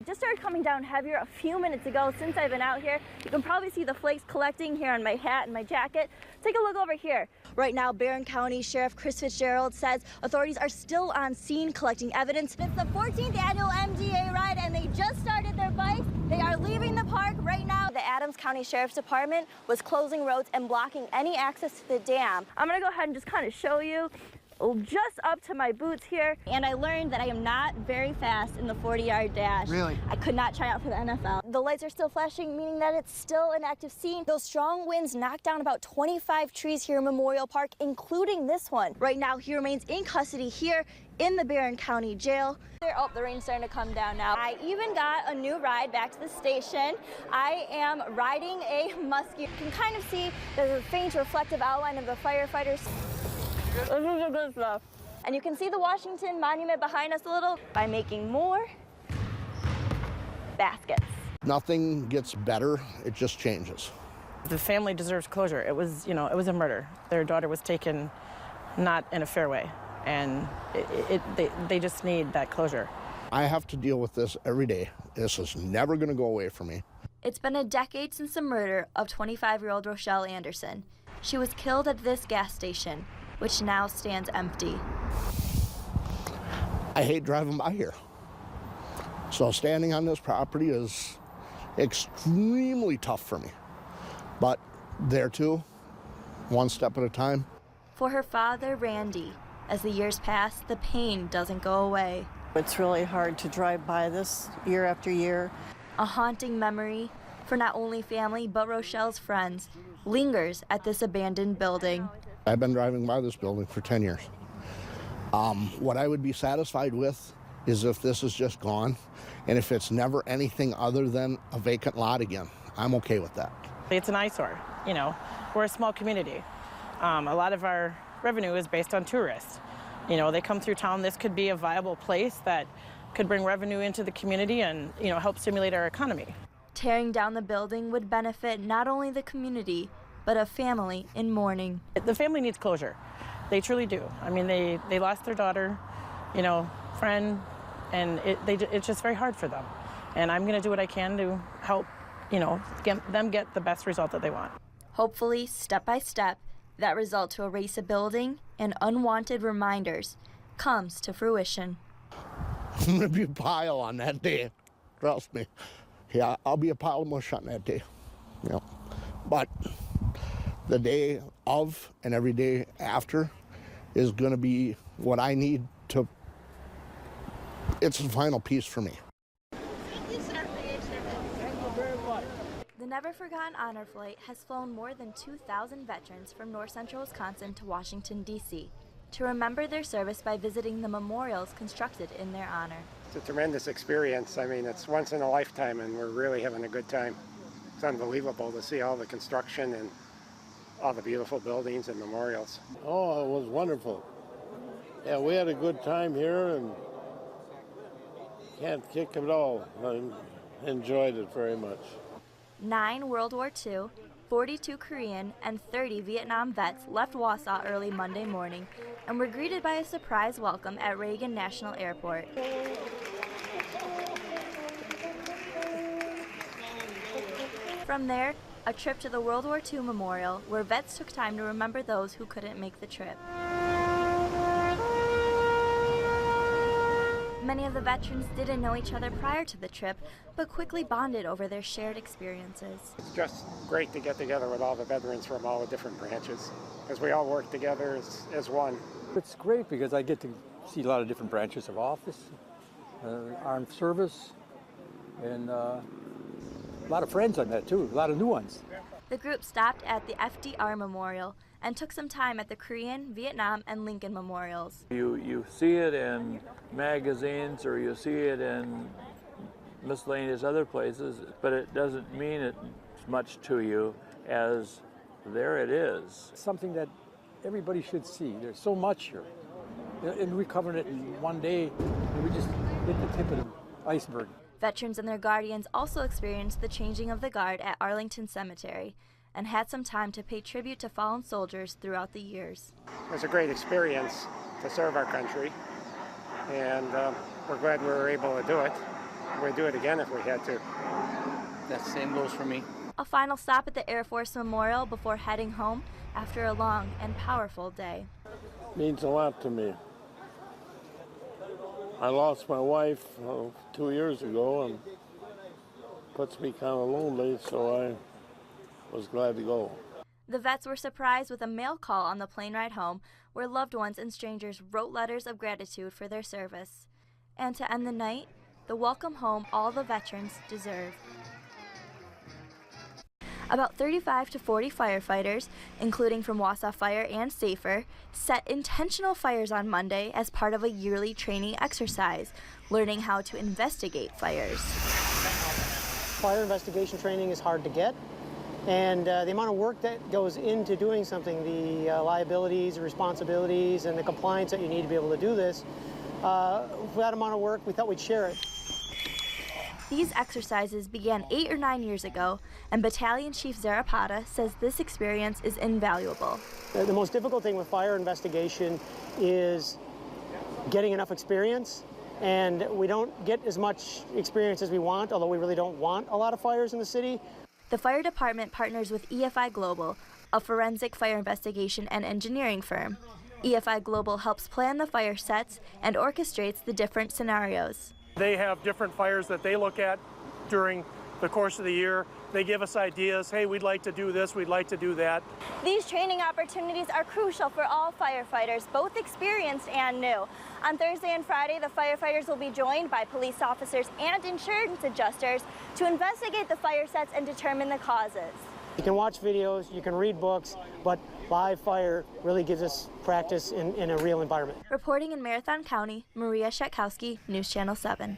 It just started coming down heavier a few minutes ago. Since I've been out here, you can probably see the flakes collecting here on my hat and my jacket. Take a look over here. Right now, Barron County Sheriff Chris Fitzgerald says authorities are still on scene collecting evidence. It's the 14th annual MGA ride, and they just started their bikes. They are leaving the park right now. The Adams County Sheriff's Department was closing roads and blocking any access to the dam. I'm gonna go ahead and just kind of show you. Just up to my boots here, and I learned that I am not very fast in the 40-yard dash. Really? I could not try out for the NFL. The lights are still flashing, meaning that it's still an active scene. Those strong winds knocked down about 25 trees here in Memorial Park, including this one. Right now, he remains in custody here in the Barron County Jail. Oh, the rain's starting to come down now. I even got a new ride back to the station. I am riding a muskie. You can kind of see the faint reflective outline of the firefighters. This is the good stuff. And you can see the Washington Monument behind us a little by making more baskets. Nothing gets better, it just changes. The family deserves closure. It was, it was a murder. Their daughter was taken not in a fair way, and they just need that closure. I have to deal with this every day. This is never going to go away from me. It's been a decade since the murder of 25-year-old Rochelle Anderson. She was killed at this gas station, which now stands empty. I hate driving by here. So standing on this property is extremely tough for me. But there too, one step at a time. For her father, Randy, as the years pass, the pain doesn't go away. It's really hard to drive by this year after year. A haunting memory for not only family, but Rochelle's friends, lingers at this abandoned building. I've been driving by this building for 10 years. What I would be satisfied with is if this is just gone, and if it's never anything other than a vacant lot again. I'm okay with that. It's an eyesore, We're a small community. A lot of our revenue is based on tourists. They come through town. This could be a viable place that could bring revenue into the community and, help stimulate our economy. Tearing down the building would benefit not only the community, but a family in mourning. The family needs closure. They truly do. I mean, they lost their daughter, friend, and it's just very hard for them. And I'm going to do what I can to help, get them get the best result that they want. Hopefully, step by step, that result to erase a building and unwanted reminders comes to fruition. I'm going to be a pile on that day. Trust me. Yeah, I'll be a pile of mush on that day. But the day of and every day after is going to be what I need to. It's the final piece for me. The Never Forgotten Honor Flight has flown more than 2,000 veterans from north central Wisconsin to Washington, D.C. to remember their service by visiting the memorials constructed in their honor. It's a tremendous experience. I mean, it's once in a lifetime, and we're really having a good time. It's unbelievable to see all the construction and all the beautiful buildings and memorials. Oh, it was wonderful. Yeah, we had a good time here and can't kick it all. I enjoyed it very much. 9 World War II, 42 Korean, and 30 Vietnam vets left Wausau early Monday morning and were greeted by a surprise welcome at Reagan National Airport. From there, a trip to the World War II Memorial, where vets took time to remember those who couldn't make the trip. Many of the veterans didn't know each other prior to the trip, but quickly bonded over their shared experiences. It's just great to get together with all the veterans from all the different branches, because we all work together as one. It's great because I get to see a lot of different branches of office, armed service, and a lot of friends I met too, a lot of new ones. The group stopped at the FDR Memorial and took some time at the Korean, Vietnam, and Lincoln memorials. You see it in magazines or you see it in miscellaneous other places, but it doesn't mean it much to you as there it is. Something that everybody should see. There's so much here. And we covered it in one day, and we just hit the tip of the iceberg. Veterans and their guardians also experienced the changing of the guard at Arlington Cemetery and had some time to pay tribute to fallen soldiers throughout the years. It was a great experience to serve our country, and we're glad we were able to do it. we'd do it again if we had to. That same goes for me. A final stop at the Air Force Memorial before heading home after a long and powerful day. Means a lot to me. I lost my wife 2 years ago, and puts me kind of lonely, so I was glad to go. The vets were surprised with a mail call on the plane ride home where loved ones and strangers wrote letters of gratitude for their service. And to end the night, the welcome home all the veterans deserve. About 35 to 40 firefighters, including from Wausau Fire and Safer, set intentional fires on Monday as part of a yearly training exercise, learning how to investigate fires. Fire investigation training is hard to get, and the amount of work that goes into doing something, the liabilities, the responsibilities, and the compliance that you need to be able to do this, for that amount of work, we thought we'd share it. These exercises began 8 or 9 years ago, and Battalion Chief Zarapata says this experience is invaluable. The most difficult thing with fire investigation is getting enough experience, and we don't get as much experience as we want, although we really don't want a lot of fires in the city. The fire department partners with EFI Global, a forensic fire investigation and engineering firm. EFI Global helps plan the fire sets and orchestrates the different scenarios. They have different fires that they look at during the course of the year. They give us ideas, hey, we'd like to do this, we'd like to do that. These training opportunities are crucial for all firefighters, both experienced and new. On Thursday and Friday, the firefighters will be joined by police officers and insurance adjusters to investigate the fire sets and determine the causes. You can watch videos, you can read books, but live fire really gives us practice in a real environment. Reporting in Marathon County, Maria Szatkowski, News Channel 7.